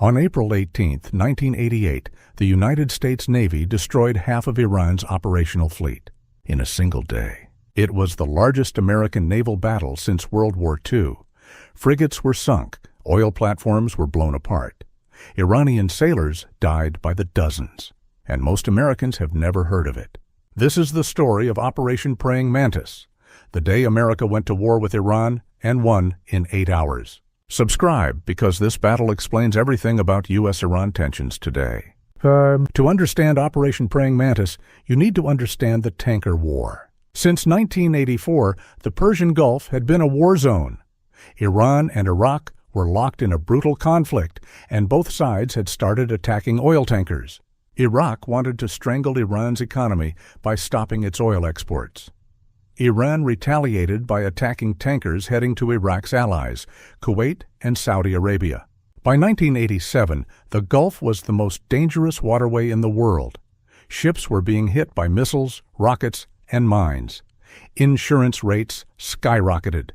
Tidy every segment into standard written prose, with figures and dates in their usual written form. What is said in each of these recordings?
On April 18, 1988, the United States Navy destroyed half of Iran's operational fleet in a single day. It was the largest American naval battle since World War II. Frigates were sunk, oil platforms were blown apart. Iranian sailors died by the dozens, and most Americans have never heard of it. This is the story of Operation Praying Mantis, the day America went to war with Iran and won in 8 hours. Subscribe, because this battle explains everything about U.S.-Iran tensions today. To understand Operation Praying Mantis, you need to understand the tanker war. Since 1984, the Persian Gulf had been a war zone. Iran and Iraq were locked in a brutal conflict, and both sides had started attacking oil tankers. Iraq wanted to strangle Iran's economy by stopping its oil exports. Iran retaliated by attacking tankers heading to Iraq's allies, Kuwait and Saudi Arabia. By 1987, the Gulf was the most dangerous waterway in the world. Ships were being hit by missiles, rockets, and mines. Insurance rates skyrocketed.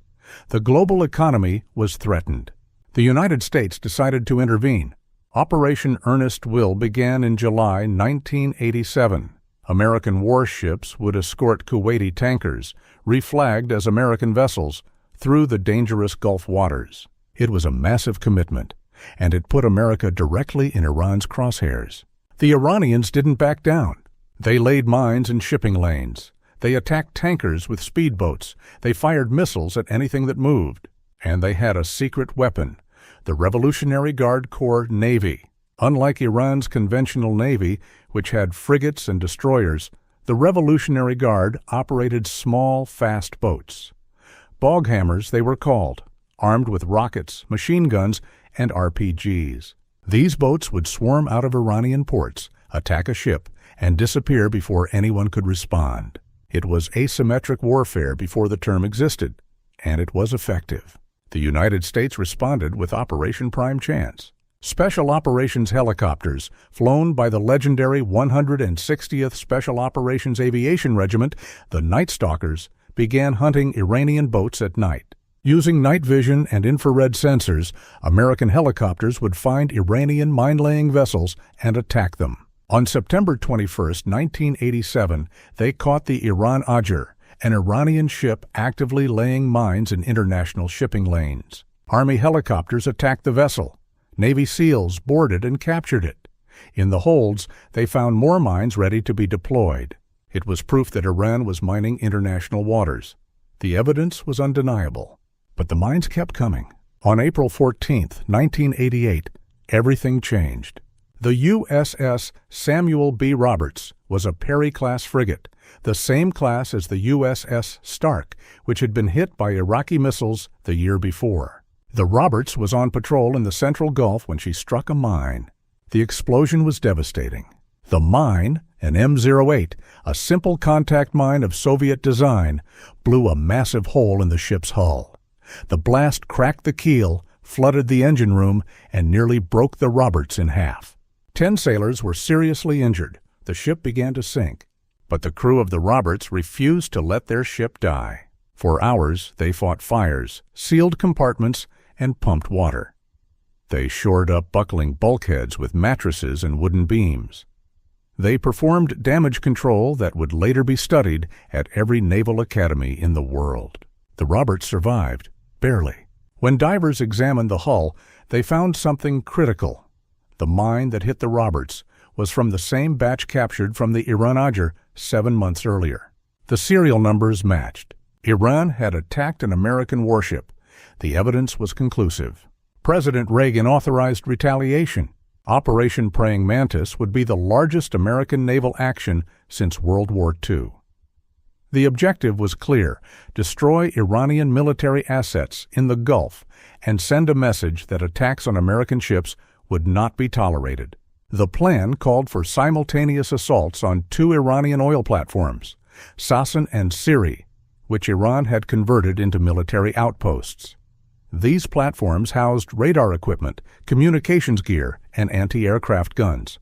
The global economy was threatened. The United States decided to intervene. Operation Earnest Will began in July 1987. American warships would escort Kuwaiti tankers, reflagged as American vessels, through the dangerous Gulf waters. It was a massive commitment, and it put America directly in Iran's crosshairs. The Iranians didn't back down. They laid mines in shipping lanes. They attacked tankers with speedboats. They fired missiles at anything that moved. And they had a secret weapon, the Revolutionary Guard Corps Navy. Unlike Iran's conventional navy, which had frigates and destroyers, the Revolutionary Guard operated small, fast boats. Bog hammers, they were called, armed with rockets, machine guns, and RPGs. These boats would swarm out of Iranian ports, attack a ship, and disappear before anyone could respond. It was asymmetric warfare before the term existed, and it was effective. The United States responded with Operation Prime Chance. Special Operations helicopters, flown by the legendary 160th Special Operations Aviation Regiment, the Night Stalkers, began hunting Iranian boats at night. Using night vision and infrared sensors, American helicopters would find Iranian mine-laying vessels and attack them. On September 21, 1987, they caught the Iran Ajr, an Iranian ship actively laying mines in international shipping lanes. Army helicopters attacked the vessel. Navy SEALs boarded and captured it. In the holds, they found more mines ready to be deployed. It was proof that Iran was mining international waters. The evidence was undeniable. But the mines kept coming. On April 14, 1988, everything changed. The USS Samuel B. Roberts was a Perry-class frigate, the same class as the USS Stark, which had been hit by Iraqi missiles the year before. The Roberts was on patrol in the Central Gulf when she struck a mine. The explosion was devastating. The mine, an M08, a simple contact mine of Soviet design, blew a massive hole in the ship's hull. The blast cracked the keel, flooded the engine room, and nearly broke the Roberts in half. 10 sailors were seriously injured. The ship began to sink. But the crew of the Roberts refused to let their ship die. For hours, they fought fires, sealed compartments, and pumped water. They shored up buckling bulkheads with mattresses and wooden beams. They performed damage control that would later be studied at every naval academy in the world. The Roberts survived, barely. When divers examined the hull, they found something critical. The mine that hit the Roberts was from the same batch captured from the Iran Ajr 7 months earlier. The serial numbers matched. Iran had attacked an American warship. The evidence was conclusive. President Reagan authorized retaliation. Operation Praying Mantis would be the largest American naval action since World War II. The objective was clear: destroy Iranian military assets in the Gulf and send a message that attacks on American ships would not be tolerated. The plan called for simultaneous assaults on 2 Iranian oil platforms, Sasan and Siri, which Iran had converted into military outposts. These platforms housed radar equipment, communications gear, and anti-aircraft guns.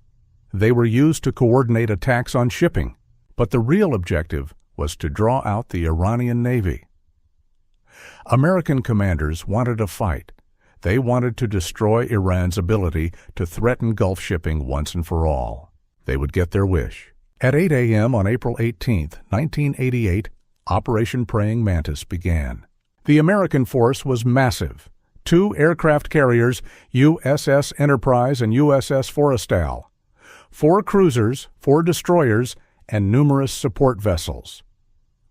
They were used to coordinate attacks on shipping, but the real objective was to draw out the Iranian Navy. American commanders wanted a fight. They wanted to destroy Iran's ability to threaten Gulf shipping once and for all. They would get their wish. At 8 a.m. on April 18, 1988, Operation Praying Mantis began. The American force was massive. 2 aircraft carriers, USS Enterprise and USS Forrestal, 4 cruisers, 4 destroyers, and numerous support vessels.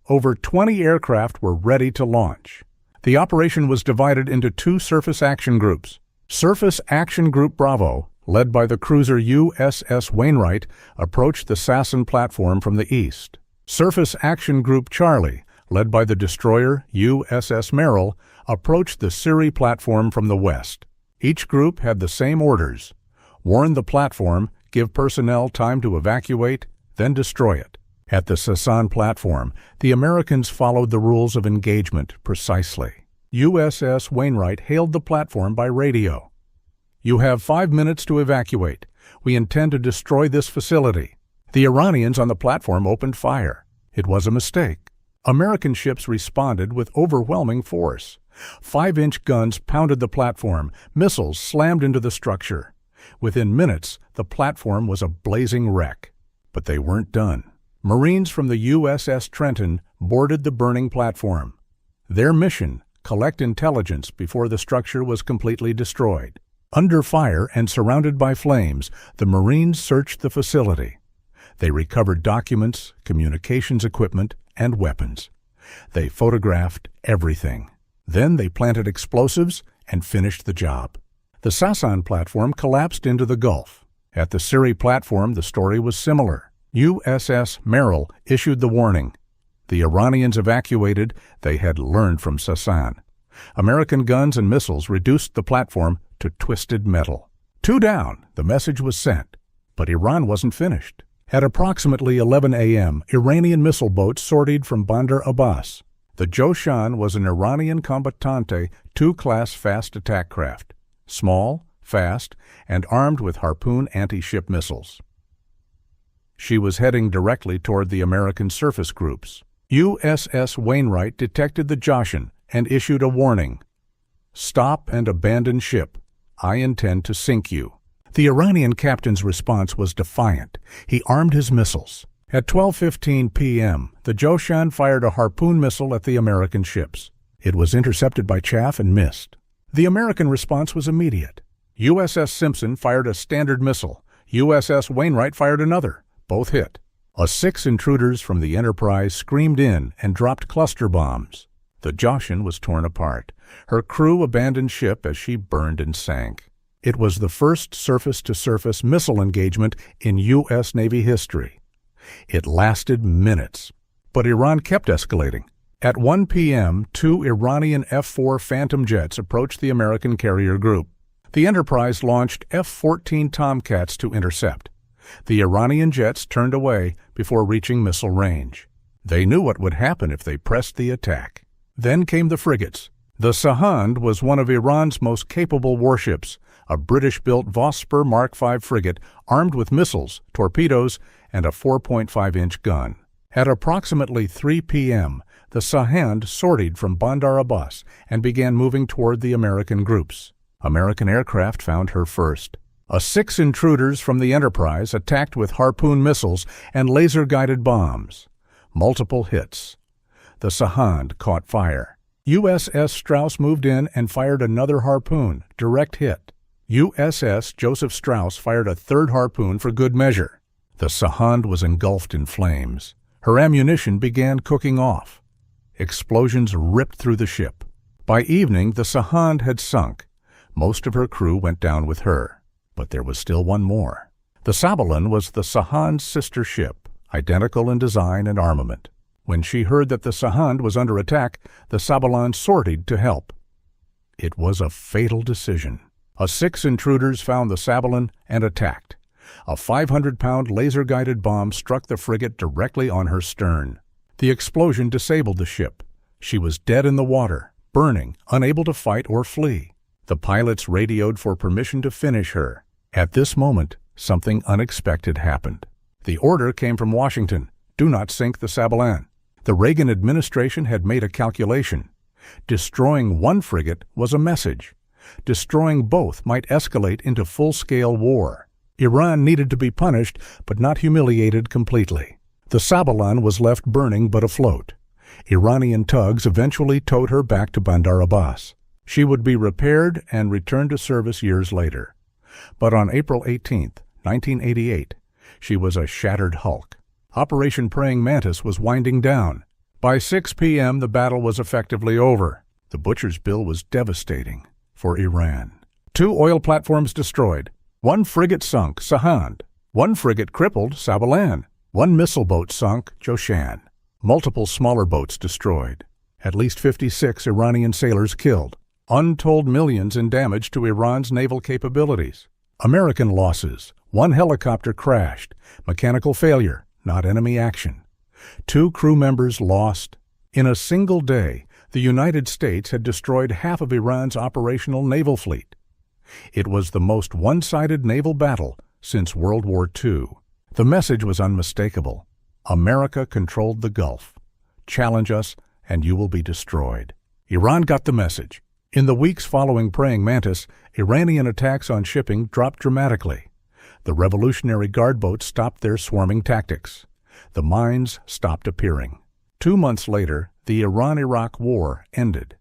Over 20 aircraft were ready to launch. The operation was divided into 2 surface action groups. Surface Action Group Bravo, led by the cruiser USS Wainwright, approached the Sasson platform from the east. Surface Action Group Charlie, led by the destroyer USS Merrill, approached the Siri platform from the west. Each group had the same orders: warn the platform, give personnel time to evacuate, then destroy it. At the Sasson platform, the Americans followed the rules of engagement precisely. USS Wainwright hailed the platform by radio. "You have 5 minutes to evacuate. We intend to destroy this facility." The Iranians on the platform opened fire. It was a mistake. American ships responded with overwhelming force. 5-inch guns pounded the platform. Missiles slammed into the structure. Within minutes, the platform was a blazing wreck. But they weren't done. Marines from the USS Trenton boarded the burning platform. Their mission: collect intelligence before the structure was completely destroyed. Under fire and surrounded by flames, the Marines searched the facility. They recovered documents, communications equipment, and weapons. They photographed everything. Then they planted explosives and finished the job. The Sasson platform collapsed into the Gulf. At the Siri platform, the story was similar. USS Merrill issued the warning. The Iranians evacuated. They had learned from Sasson. American guns and missiles reduced the platform to twisted metal. 2 down, the message was sent. But Iran wasn't finished. At approximately 11 a.m., Iranian missile boats sortied from Bandar Abbas. The Joshan was an Iranian Combattante 2 class fast attack craft, small, fast, and armed with Harpoon anti-ship missiles. She was heading directly toward the American surface groups. USS Wainwright detected the Joshan and issued a warning: "Stop and abandon ship. I intend to sink you." The Iranian captain's response was defiant. He armed his missiles. At 12:15 p.m., the Joshan fired a Harpoon missile at the American ships. It was intercepted by chaff and missed. The American response was immediate. USS Simpson fired a Standard missile. USS Wainwright fired another. Both hit. 6 intruders from the Enterprise screamed in and dropped cluster bombs. The Joshan was torn apart. Her crew abandoned ship as she burned and sank. It was the first surface-to-surface missile engagement in U.S. Navy history. It lasted minutes, but Iran kept escalating. At 1 p.m., 2 Iranian F-4 Phantom jets approached the American carrier group. The Enterprise launched F-14 Tomcats to intercept. The Iranian jets turned away before reaching missile range. They knew what would happen if they pressed the attack. Then came the frigates. The Sahand was one of Iran's most capable warships, a British-built Vosper Mark V frigate armed with missiles, torpedoes, and a 4.5-inch gun. At approximately 3 p.m., the Sahand sortied from Bandar Abbas and began moving toward the American groups. American aircraft found her first. 6 intruders from the Enterprise attacked with Harpoon missiles and laser-guided bombs. Multiple hits. The Sahand caught fire. USS Strauss moved in and fired another Harpoon, direct hit. USS Joseph Strauss fired a 3rd Harpoon for good measure. The Sahand was engulfed in flames. Her ammunition began cooking off. Explosions ripped through the ship. By evening, the Sahand had sunk. Most of her crew went down with her. But there was still one more. The Sabalan was the Sahand's sister ship, identical in design and armament. When she heard that the Sahand was under attack, the Sabalan sortied to help. It was a fatal decision. 6 intruders found the Sabalan and attacked. A 500-pound laser-guided bomb struck the frigate directly on her stern. The explosion disabled the ship. She was dead in the water, burning, unable to fight or flee. The pilots radioed for permission to finish her. At this moment, something unexpected happened. The order came from Washington: do not sink the Sabalan. The Reagan administration had made a calculation. Destroying one frigate was a message. Destroying both might escalate into full-scale war. Iran needed to be punished, but not humiliated completely. The Sabalan was left burning but afloat. Iranian tugs eventually towed her back to Bandar Abbas. She would be repaired and returned to service years later. But on April 18, 1988, she was a shattered hulk. Operation Praying Mantis was winding down. By 6 p.m., the battle was effectively over. The butcher's bill was devastating for Iran. 2 oil platforms destroyed. 1 frigate sunk, Sahand. 1 frigate crippled, Sabalan. 1 missile boat sunk, Joshan. Multiple smaller boats destroyed. At least 56 Iranian sailors killed. Untold millions in damage to Iran's naval capabilities. American losses. 1 helicopter crashed. Mechanical failure, not enemy action. 2 crew members lost. In a single day, the United States had destroyed half of Iran's operational naval fleet. It was the most one-sided naval battle since World War II. The message was unmistakable. America controlled the Gulf. Challenge us, and you will be destroyed. Iran got the message. In the weeks following Praying Mantis, Iranian attacks on shipping dropped dramatically. The Revolutionary Guard boats stopped their swarming tactics. The mines stopped appearing. 2 months later, the Iran-Iraq War ended.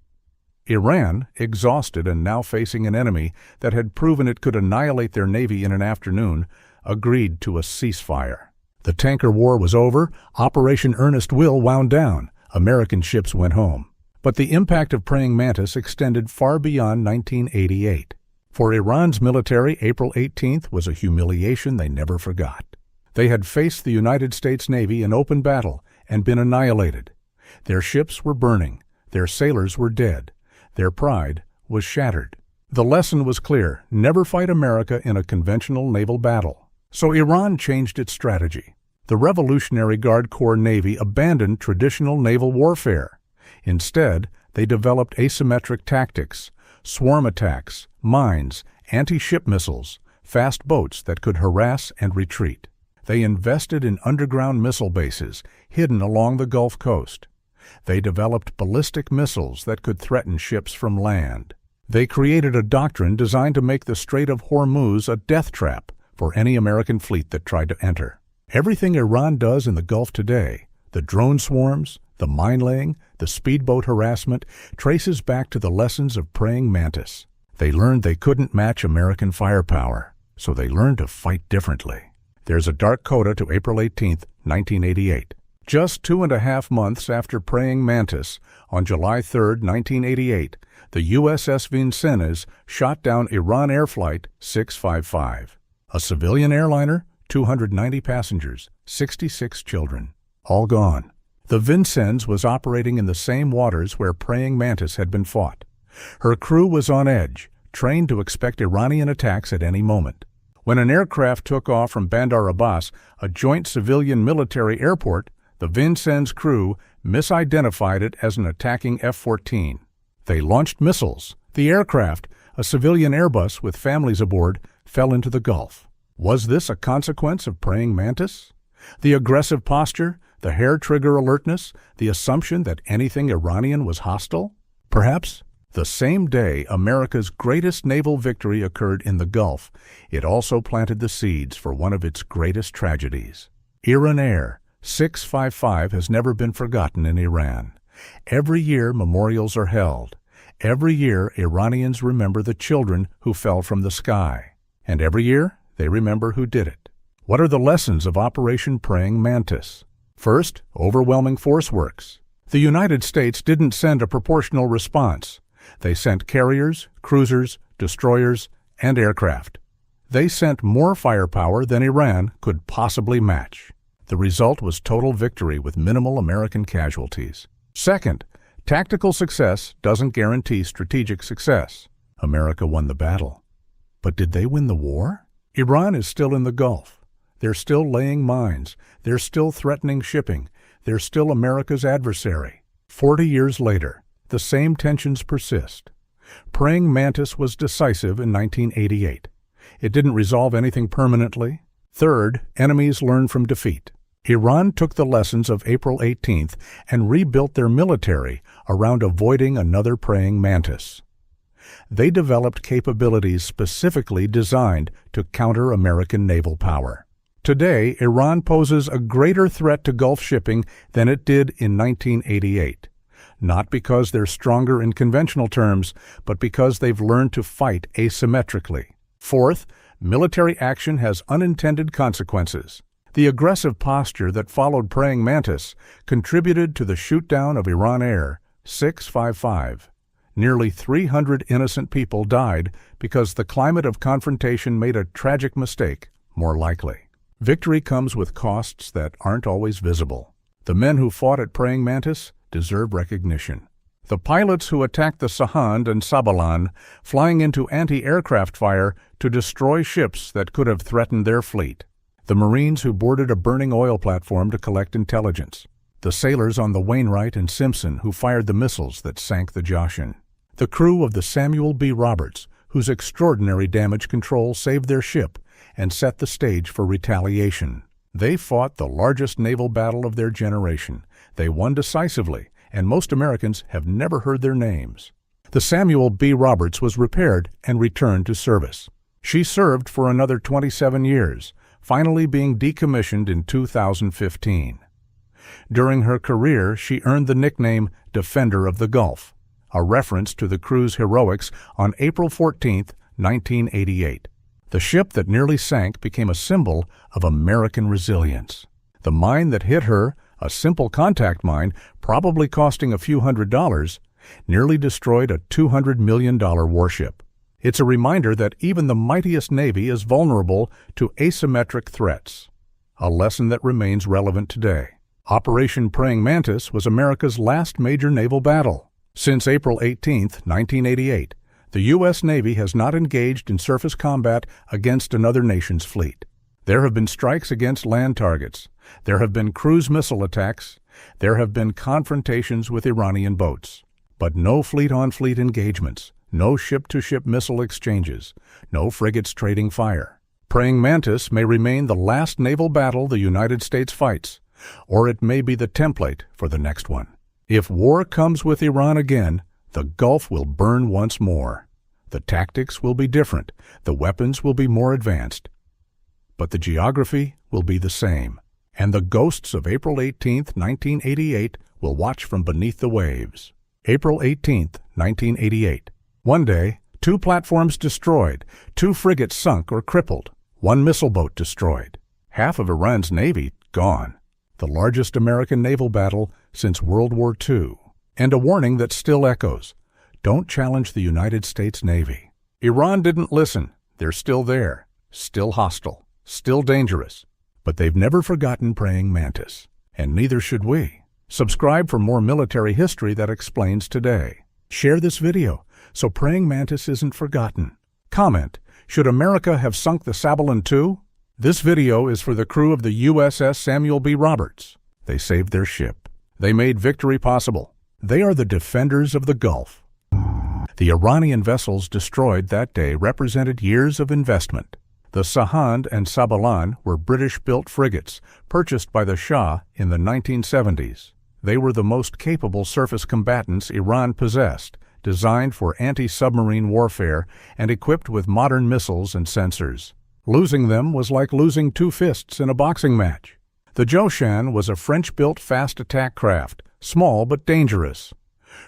Iran, exhausted and now facing an enemy that had proven it could annihilate their navy in an afternoon, agreed to a ceasefire. The tanker war was over, Operation Earnest Will wound down, American ships went home. But the impact of Praying Mantis extended far beyond 1988. For Iran's military, April 18th was a humiliation they never forgot. They had faced the United States Navy in open battle and been annihilated. Their ships were burning, their sailors were dead, their pride was shattered. The lesson was clear: never fight America in a conventional naval battle. So Iran changed its strategy. The Revolutionary Guard Corps Navy abandoned traditional naval warfare. Instead, they developed asymmetric tactics, swarm attacks, mines, anti-ship missiles, fast boats that could harass and retreat. They invested in underground missile bases hidden along the Gulf Coast. They developed ballistic missiles that could threaten ships from land. They created a doctrine designed to make the Strait of Hormuz a death trap for any American fleet that tried to enter. Everything Iran does in the Gulf today, the drone swarms, the mine-laying, the speedboat harassment, traces back to the lessons of Praying Mantis. They learned they couldn't match American firepower, so they learned to fight differently. There's a dark coda to April 18, 1988. Just 2.5 months after Praying Mantis, on July 3, 1988, the USS Vincennes shot down Iran Air Flight 655. A civilian airliner, 290 passengers, 66 children, all gone. The Vincennes was operating in the same waters where Praying Mantis had been fought. Her crew was on edge, trained to expect Iranian attacks at any moment. When an aircraft took off from Bandar Abbas, a joint civilian-military airport, the Vincennes crew misidentified it as an attacking F-14. They launched missiles. The aircraft, a civilian Airbus with families aboard, fell into the Gulf. Was this a consequence of Praying Mantis? The aggressive posture, the hair-trigger alertness, the assumption that anything Iranian was hostile? Perhaps the same day America's greatest naval victory occurred in the Gulf, it also planted the seeds for one of its greatest tragedies. Iran Air 655 has never been forgotten in Iran. Every year memorials are held. Every year Iranians remember the children who fell from the sky. And every year they remember who did it. What are the lessons of Operation Praying Mantis? First, overwhelming force works. The United States didn't send a proportional response. They sent carriers, cruisers, destroyers, and aircraft. They sent more firepower than Iran could possibly match. The result was total victory with minimal American casualties. Second, tactical success doesn't guarantee strategic success. America won the battle. But did they win the war? Iran is still in the Gulf. They're still laying mines. They're still threatening shipping. They're still America's adversary. 40 years later, the same tensions persist. Praying Mantis was decisive in 1988. It didn't resolve anything permanently. Third, enemies learned from defeat. Iran took the lessons of April 18th and rebuilt their military around avoiding another Praying Mantis. They developed capabilities specifically designed to counter American naval power. Today, Iran poses a greater threat to Gulf shipping than it did in 1988. Not because they're stronger in conventional terms, but because they've learned to fight asymmetrically. Fourth, military action has unintended consequences. The aggressive posture that followed Praying Mantis contributed to the shoot-down of Iran Air 655. Nearly 300 innocent people died because the climate of confrontation made a tragic mistake more likely. Victory comes with costs that aren't always visible. The men who fought at Praying Mantis deserve recognition. The pilots who attacked the Sahand and Sabalan, flying into anti-aircraft fire to destroy ships that could have threatened their fleet. The Marines who boarded a burning oil platform to collect intelligence. The sailors on the Wainwright and Simpson who fired the missiles that sank the Joshin. The crew of the Samuel B. Roberts, whose extraordinary damage control saved their ship and set the stage for retaliation. They fought the largest naval battle of their generation. They won decisively, and most Americans have never heard their names. The Samuel B. Roberts was repaired and returned to service. She served for another 27 years, finally being decommissioned in 2015. During her career, she earned the nickname Defender of the Gulf, a reference to the crew's heroics on April 14, 1988. The ship that nearly sank became a symbol of American resilience. The mine that hit her, a simple contact mine, probably costing a few $100s, nearly destroyed a $200 million warship. It's a reminder that even the mightiest Navy is vulnerable to asymmetric threats, a lesson that remains relevant today. Operation Praying Mantis was America's last major naval battle. Since April 18, 1988, the U.S. Navy has not engaged in surface combat against another nation's fleet. There have been strikes against land targets. There have been cruise missile attacks. There have been confrontations with Iranian boats. But no fleet-on-fleet engagements, no ship-to-ship missile exchanges, no frigates trading fire. Praying Mantis may remain the last naval battle the United States fights, or it may be the template for the next one. If war comes with Iran again, the Gulf will burn once more. The tactics will be different. The weapons will be more advanced. But the geography will be the same. And the ghosts of April 18, 1988 will watch from beneath the waves. April 18, 1988. One day, 2 platforms destroyed, 2 frigates sunk or crippled, 1 missile boat destroyed. Half of Iran's navy gone. The largest American naval battle since World War II. And a warning that still echoes. Don't challenge the United States Navy. Iran didn't listen. They're still there, still hostile, still dangerous. But they've never forgotten Praying Mantis. And neither should we. Subscribe for more military history that explains today. Share this video so Praying Mantis isn't forgotten. Comment, should America have sunk the Sabalan too? This video is for the crew of the USS Samuel B. Roberts. They saved their ship. They made victory possible. They are the defenders of the Gulf. The Iranian vessels destroyed that day represented years of investment. The Sahand and Sabalan were British-built frigates purchased by the Shah in the 1970s. They were the most capable surface combatants Iran possessed, designed for anti-submarine warfare and equipped with modern missiles and sensors. Losing them was like losing 2 fists in a boxing match. The Joshan was a French-built fast attack craft, small but dangerous.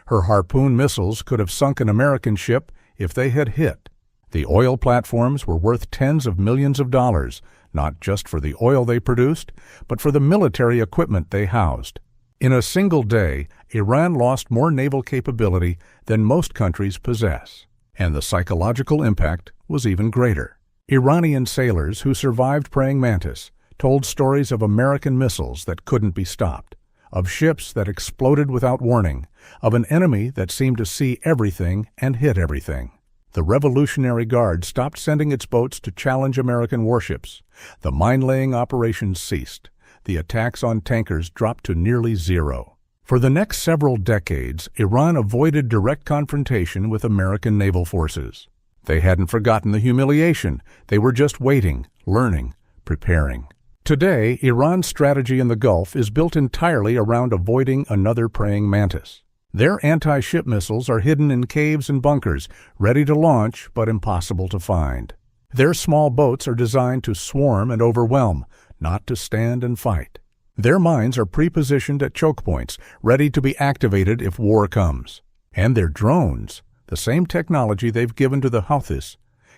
Her Harpoon missiles could have sunk an American ship if they had hit. The oil platforms were worth tens of millions of dollars, not just for the oil they produced, but for the military equipment they housed. In a single day, Iran lost more naval capability than most countries possess, and the psychological impact was even greater. Iranian sailors who survived Praying Mantis told stories of American missiles that couldn't be stopped, of ships that exploded without warning, of an enemy that seemed to see everything and hit everything. The Revolutionary Guard stopped sending its boats to challenge American warships. The mine-laying operations ceased. The attacks on tankers dropped to nearly zero. For the next several decades, Iran avoided direct confrontation with American naval forces. They hadn't forgotten the humiliation. They were just waiting, learning, preparing. Today, Iran's strategy in the Gulf is built entirely around avoiding another Praying Mantis. Their anti-ship missiles are hidden in caves and bunkers, ready to launch but impossible to find. Their small boats are designed to swarm and overwhelm, not to stand and fight. Their mines are pre-positioned at choke points, ready to be activated if war comes. And their drones, the same technology they've given to the Houthis,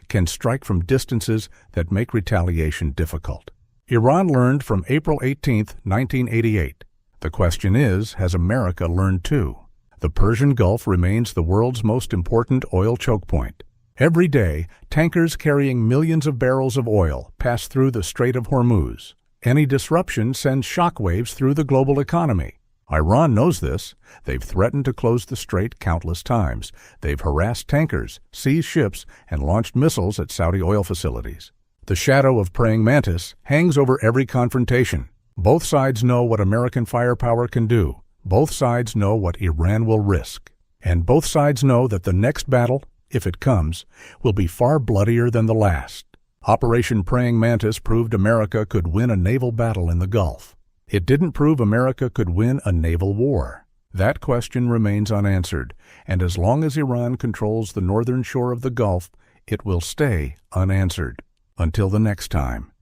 can strike from distances that make retaliation difficult. Iran learned from April 18, 1988. The question is, has America learned too? The Persian Gulf remains the world's most important oil choke point. Every day, tankers carrying millions of barrels of oil pass through the Strait of Hormuz. Any disruption sends shockwaves through the global economy. Iran knows this. They've threatened to close the strait countless times. They've harassed tankers, seized ships, and launched missiles at Saudi oil facilities. The shadow of praying Mantis hangs over every confrontation. Both sides know what American firepower can do. Both sides know what Iran will risk. And both sides know that the next battle, if it comes, will be far bloodier than the last. Operation Praying Mantis proved America could win a naval battle in the Gulf. It didn't prove America could win a naval war. That question remains unanswered, and as long as Iran controls the northern shore of the Gulf, it will stay unanswered. Until the next time.